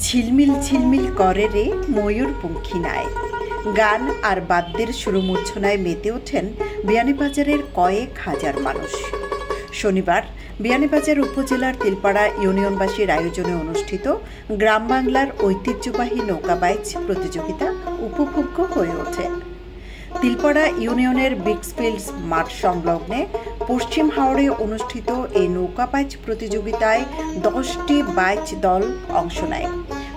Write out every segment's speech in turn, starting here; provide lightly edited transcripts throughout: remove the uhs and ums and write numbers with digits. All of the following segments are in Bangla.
ঝিলমিল ঝিলমিল করে রে ময়ূর পঙ্খিনায়। গান আর বাদ্যের সুরমূর্ছনায় মেতে ওঠেন বিয়ানীবাজারের কয়েক হাজার মানুষ। শনিবার বিয়ানীবাজার উপজেলার তিলপাড়া ইউনিয়নবাসীর আয়োজনে অনুষ্ঠিত গ্রাম বাংলার ঐতিহ্যবাহী নৌকাবাইচ প্রতিযোগিতা উপভোগ্য হয়ে ওঠে। তিলপাড়া ইউনিয়নের বিক্সফিল্ডস মাঠ সংলগ্নে পশ্চিম হাওড়ে অনুষ্ঠিত এই নৌকাবাইচ প্রতিযোগিতায় 10টি বাইচ দল অংশ নেয়।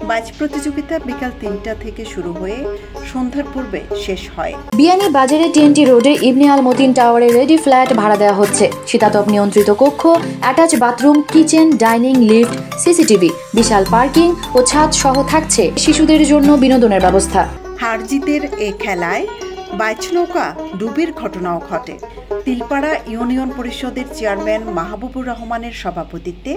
বাইচ প্রতিযোগিতা বিকাল 3টা থেকে শুরু হয়ে সন্ধ্যার পূর্বে শেষ হয়। বিয়ানীবাজারে TNT রোডে ইবনে আল মতিন টাওয়ারে রেডি ফ্ল্যাট ভাড়া দেওয়া হচ্ছে। শীতাতপ নিয়ন্ত্রিত কক্ষ, attach bathroom, kitchen, dining, lift, CCTV, বিশাল পার্কিং ও ছাদ সহ থাকছে শিশুদের জন্য বিনোদনের ব্যবস্থা। হার জিতের এ খেলায় বাইচ নৌকা ডুবির ঘটনাও ঘটে। তিলপাড়া ইউনিয়ন পরিষদের চেয়ারম্যান মাহবুবুর রহমানের সভাপতিত্বে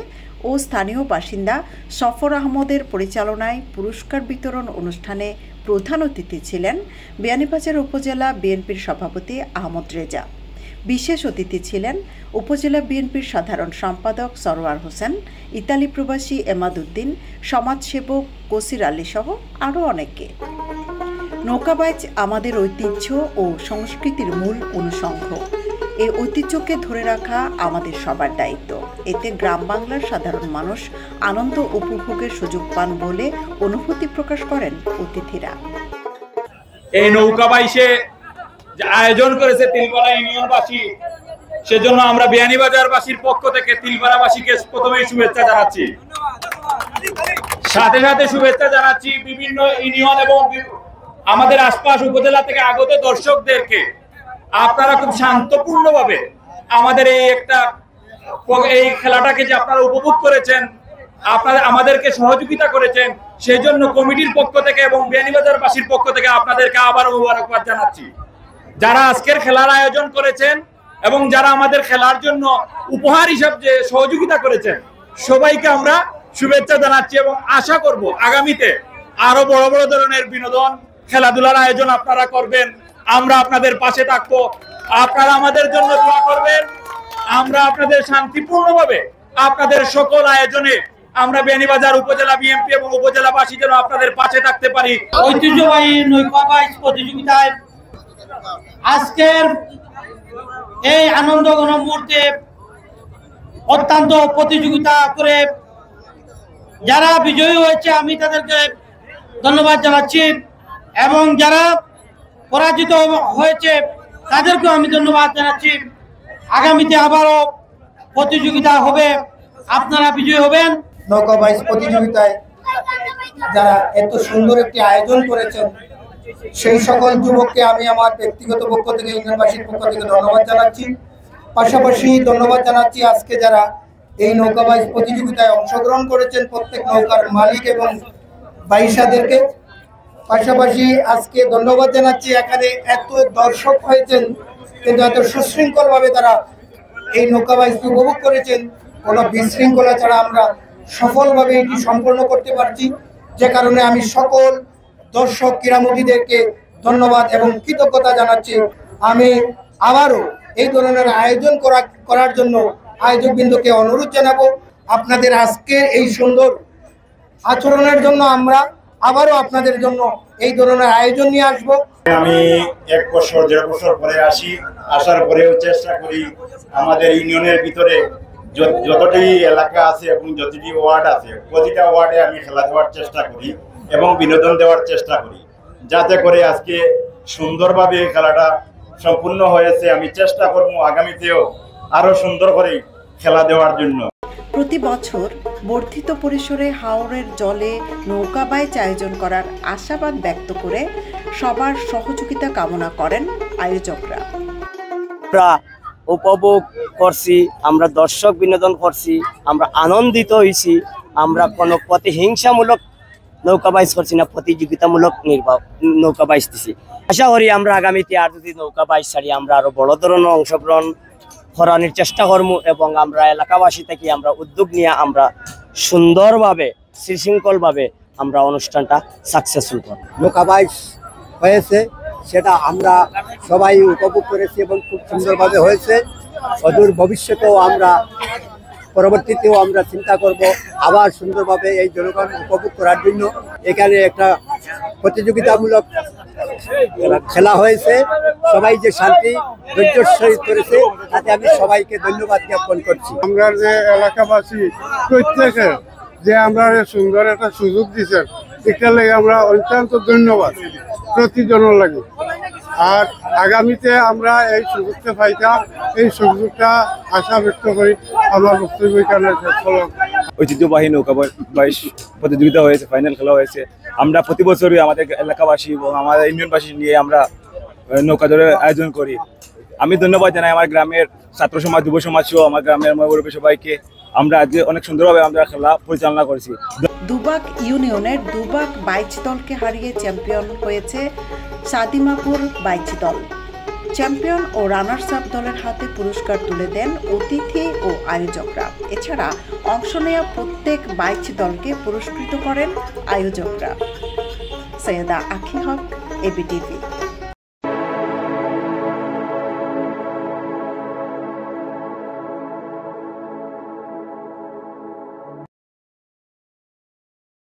ও স্থানীয় বাসিন্দা সফর আহমদের পরিচালনায় পুরস্কার বিতরণ অনুষ্ঠানে প্রধান অতিথি ছিলেন বিয়ানীবাজার উপজেলা বিএনপির সভাপতি আহমদ রেজা। বিশেষ অতিথি ছিলেন উপজেলা বিএনপির সাধারণ সম্পাদক সরওয়ার হোসেন, ইতালি প্রবাসী এমাদউদ্দিন, সমাজসেবক কসির আলী সহ আরও অনেকে। নৌকাবাইচ আমাদের ঐতিহ্য ও সংস্কৃতির মূল অনুষঙ্গ। এই ঐতিহ্যকে ধরে রাখা আমাদের সবার দায়িত্ব। এতে গ্রাম বাংলার সাধারণ মানুষ আনন্দ উপভোগের সুযোগ পান বলে অনুভূতি প্রকাশ করেন অতিথিরা। এই নৌকাবাইচে যে আয়োজন করেছে তিলপাড়া ইউনিয়নবাসী, সেজন্য আমরা বিয়ানীবাজারবাসীর পক্ষ থেকে তিলপাড়াবাসীকে প্রথমেই শুভেচ্ছা জানাচ্ছি। সাথে সাথে শুভেচ্ছা জানাচ্ছি বিভিন্ন ইউনিয়ন এবং আমাদের আশপাশ উপজেলা থেকে আগত দর্শকদেরকে। আপনারা খুব শান্তপূর্ণভাবে আমাদের এই খেলাটাকে যে আপনারা উপভোগ করেছেন, আপনারা আমাদেরকে সহযোগিতা করেছেন, সেই জন্য কমিটির পক্ষ থেকে এবং বিয়ানীবাজারবাসীর পক্ষ থেকে আপনাদেরকে আবারও মোবারকবাদ জানাচ্ছি। যারা আজকের খেলার আয়োজন করেছেন এবং যারা আমাদের খেলার জন্য উপহার হিসাবে সহযোগিতা করেছেন, সবাইকে আমরা শুভেচ্ছা জানাচ্ছি এবং আশা করব আগামীতে আরো বড় বড় ধরনের বিনোদন খেলাধুলার আয়োজন আপনারা করবেন। আমরা আপনাদের পাশে থাকবো, আপনারা আমাদের জন্য দোয়া করবেন। আমরা আপনাদের শান্তিপূর্ণভাবে আপনাদের সকল আয়োজনে আমরা বিয়ানীবাজার উপজেলা বিএনপি এবং উপজেলাবাসী যেন আপনাদের পাশে থাকতে পারি। ঐতিহ্যবাহী নৌকাবাইচ প্রতিযোগিতায় আজকের এই আনন্দ ঘন মুহূর্তে অত্যন্ত প্রতিযোগিতা করে যারা বিজয়ী হয়েছে আমি তাদেরকে ধন্যবাদ জানাচ্ছি এবং যারা পরাজিত হয়েছে তাদেরকেও আমি ধন্যবাদ জানাচ্ছি। আগামীতে আবারও প্রতিযোগিতা হবে, আপনারা বিজয়ী হবেন। নৌকাবাইচ প্রতিযোগিতায় যারা এত সুন্দর একটি আয়োজন করেছেন সেই সকল যুবককে আমি আমার ব্যক্তিগত পক্ষ থেকে ইউনিয়নবাসীর পক্ষ থেকে ধন্যবাদ জানাচ্ছি। পাশাপাশি ধন্যবাদ জানাচ্ছি আজকে যারা এই নৌকাবাইচ প্রতিযোগিতায় অংশগ্রহণ করেছেন প্রত্যেক নৌকার মালিক এবং বাইশাদেরকে। পাশাপাশি আজকে ধন্যবাদ জানাচ্ছি এখানে এত দর্শক হয়েছেন কিন্তু এত সুশৃঙ্খলভাবে তারা এই নৌকাবাইচটি উপভোগ করেছেন। কোনো বিশৃঙ্খলা ছাড়া আমরা সফলভাবে এটি সম্পন্ন করতে পারছি, যে কারণে আমি সকল দর্শক ক্রীড়ামোদীদেরকে ধন্যবাদ এবং কৃতজ্ঞতা জানাচ্ছি। আমি আবারও এই ধরনের আয়োজন করার জন্য আয়োজকবৃন্দকে অনুরোধ জানাবো। আপনাদের আজকের এই সুন্দর আচরণের জন্য আমরা আবারও আপনাদের জন্য এই ধরনের আয়োজন নিয়ে আসবো। আমি 1 বছর 1.5 বছর পরে আসার পরেও চেষ্টা করি আমাদের ইউনিয়নের ভিতরে যতটি এলাকা আছে এবং যতটি ওয়ার্ড আছে প্রতিটা ওয়ার্ডে আমি খেলা দেওয়ার চেষ্টা করি এবং বিনোদন দেওয়ার চেষ্টা করি, যাতে করে আজকে সুন্দরভাবে খেলাটা সম্পূর্ণ হয়েছে। আমি চেষ্টা করব আগামীতেও আরো সুন্দর করে খেলা দেওয়ার জন্য। প্রতি বছর বর্ধিত পরিসরে হাওরের জলে নৌকাবাইচ আয়োজন করার আশাবাদ ব্যক্ত করে সবার সহযোগিতা কামনা করেন আয়োজকরা। আমরা উপভোগ করছি, আমরা দর্শক বিনোদন করছি, আমরা আনন্দিত হয়েছি। আমরা কোনো প্রতিহিংসামূলক নৌকাবাইচ করছি না, প্রতিযোগিতামূলক নৌকাবাইচ দিছি। আশা করি আমরা আগামীতে আর যদি নৌকাবাইচ ছাড়ি আমরা আরো বড় ধরনের অংশগ্রহণ করানোর চেষ্টা করবো এবং আমরা এলাকাবাসী থেকে আমরা উদ্যোগ নিয়ে আমরা সুন্দরভাবে সুশৃঙ্খলভাবে আমরা অনুষ্ঠানটা সাকসেসফুল করব। নৌকা বাইচ হয়েছে, সেটা আমরা সবাই উপভোগ করেছি এবং খুব সুন্দরভাবে হয়েছে। অদূর ভবিষ্যতেও আমরা পরবর্তীতেও আমরা চিন্তা করব আবার সুন্দরভাবে এই জনগণ উপভোগ করার জন্য। এখানে একটা প্রতিযোগিতামূলক খেলা হয়েছে, সবাই যে শান্তি ধৈর্য সহিত করেছে তাতে আমি সবাইকে ধন্যবাদ জ্ঞাপন করছি। আমরা যে এলাকাবাসী প্রত্যেকে যে আমরা সুন্দর একটা সুযোগ দিচ্ছেন, এটার লাগে আমরা অত্যন্ত ধন্যবাদ প্রতিজনের লাগে। আর আগামীতে আমরা এই সুযোগটা পাইতাম, এই সুযোগটা আশা ব্যক্ত করি। আমার বক্তব্য এখানে ঐতিহ্যবাহী নৌকা বাইচ প্রতিযোগিতা হয়েছে, ফাইনাল খেলা হয়েছে। আমরা প্রতি বছরই আমাদের এলাকাবাসী এবং আমাদের ইউনিয়নবাসী নিয়ে আমরা নৌকা দৌড়ের আয়োজন করি। আমি ধন্যবাদ জানাই আমার গ্রামের ছাত্র সমাজ, যুব সমাজ সহ আমার গ্রামের মুরব্বী সবাইকে। আমরা আজকে অনেক সুন্দরভাবে আমরা খেলা পরিচালনা করেছি। দুবাগ ইউনিয়নের দুবাগ বাইচ দলকে হারিয়ে চ্যাম্পিয়ন হয়েছে সাদিমাপুর বাইচ দল। চ্যাম্পিয়ন ও রানার্স আপ দলের হাতে পুরস্কার তুলে দেন অতিথি ও আয়োজকরা। এছাড়া অংশ নেওয়া প্রত্যেক বাইচ দলকে পুরস্কৃত করেন আয়োজকরা। সৈয়দা আখি হক, এবিটিভি।